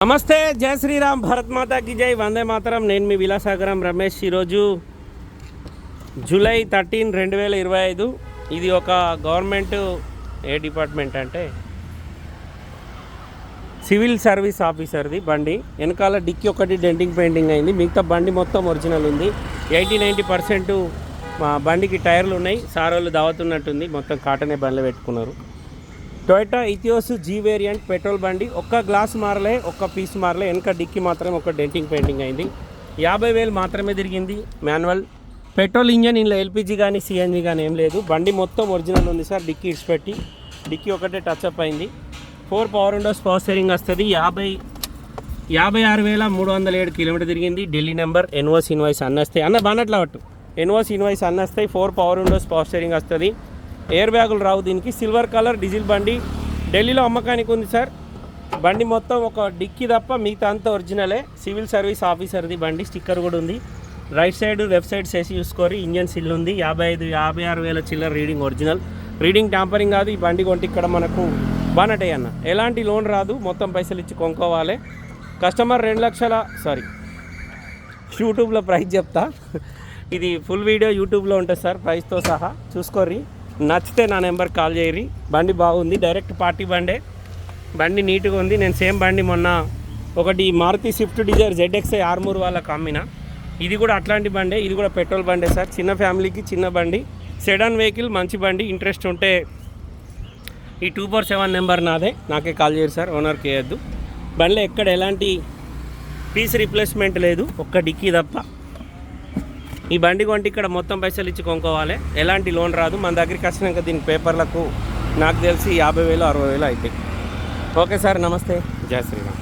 నమస్తే, జై శ్రీరామ్, భరత్ మాతా కి జై, వందే మాతరం. నేను మీ విలాసాగరం రమేష్. ఈరోజు జూలై 13, 2025. ఇది ఒక గవర్నమెంట్ డిపార్ట్మెంట్ అంటే సివిల్ సర్వీస్ ఆఫీసర్ది బండి. వెనకాల డిక్కీ ఒకటి డెంటింగ్ పెయింటింగ్ అయింది, మిగతా బండి మొత్తం ఒరిజినల్ ఉంది. 80-90% మా బండికి టైర్లు ఉన్నాయి. సారోళ్ళు దావతున్నట్టుంది, మొత్తం కాటనే బండ్లు పెట్టుకున్నారు. Toyota Etios G variant petrol బండి. ఒక్క గ్లాస్ మారలే, ఒక్క పీస్ మారలే. వెనక డిక్కీ మాత్రం ఒక డెంటింగ్ పెయింటింగ్ అయింది. 50,000 మాత్రమే తిరిగింది. మాన్యువల్ పెట్రోల్ ఇంజన్, ఇందులో ఎల్పిజి కానీ సిఎన్జి కానీ ఏం లేదు. బండి మొత్తం ఒరిజినల్ ఉంది సార్. డిక్కీ ఇడిచిపెట్టి డిక్కీ ఒకటే టచ్అప్ అయింది. 4 పవర్ విండోస్, పవర్ స్టీరింగ్ వస్తుంది. 56,307 కిలోమీటర్ తిరిగింది. ఢిల్లీ నెంబర్. ఎన్ఓసి ఇన్వాయిస్ అన్నీ వస్తాయి అన్న, బానట్లా పట్టు. ఎన్ఓసి ఇన్వాయిస్ అన్నీ వస్తాయి. 4 పవర్ విండోస్, పవర్ స్టీరింగ్ వస్తుంది. ఎయిర్ బ్యాగులు రావు దీనికి. సిల్వర్ కలర్ డీజిల్ బండి. ఢిల్లీలో అమ్మకానికి ఉంది సార్. బండి మొత్తం ఒక డిక్కీ తప్ప మిగతా అంతా ఒరిజినలే. సివిల్ సర్వీస్ ఆఫీసర్ది బండి. స్టిక్కర్ కూడా ఉంది. రైట్ సైడ్ లెఫ్ట్ సైడ్ చేసి చూసుకోరు. ఇంజన్ సిల్ ఉంది. 56,000 చిల్లర రీడింగ్ ఒరిజినల్. రీడింగ్ ట్యాంపరింగ్ కాదు. ఈ బండి కొంటే ఇక్కడ మనకు బానటే అన్న, ఎలాంటి లోన్ రాదు. మొత్తం పైసలు ఇచ్చి కొనుక్కోవాలి. కస్టమర్ 2 లక్షల యూట్యూబ్లో ప్రైస్ చెప్తా. ఇది ఫుల్ వీడియో యూట్యూబ్లో ఉంటుంది సార్, ప్రైస్తో సహా చూసుకోర్రి. నచ్చితే నా నెంబర్ కాల్ చేయరి. బండి బాగుంది, డైరెక్ట్ పార్టీ బండే. బండి నీట్గా ఉంది. నేను సేమ్ బండి మొన్న ఒకటి Maruti Swift Dzire ZXi Armoor వాళ్ళకి అమ్మిన. ఇది కూడా అట్లాంటి బండే. ఇది కూడా పెట్రోల్ బండే సార్. చిన్న ఫ్యామిలీకి చిన్న బండి, సెడాన్ వెహికల్, మంచి బండి. ఇంట్రెస్ట్ ఉంటే ఈ 247 నెంబర్ నాదే, నాకే కాల్ చేయరు సార్, ఓనర్కి వేయద్దు. బండిలో ఎక్కడ ఎలాంటి పీస్ రీప్లేస్మెంట్ లేదు, ఒక్క డిక్కీ తప్ప. ఈ బండి కొంటే ఇక్కడ మొత్తం పైసలు ఇచ్చి కొనుక్కోవాలి. ఎలాంటి లోన్ రాదు. మన దగ్గరికి వచ్చినాక దీని పేపర్లకు నాకు తెలిసి 50,000 60,000 అవుతాయి. ఓకే సార్, నమస్తే, జై శ్రీరామ్.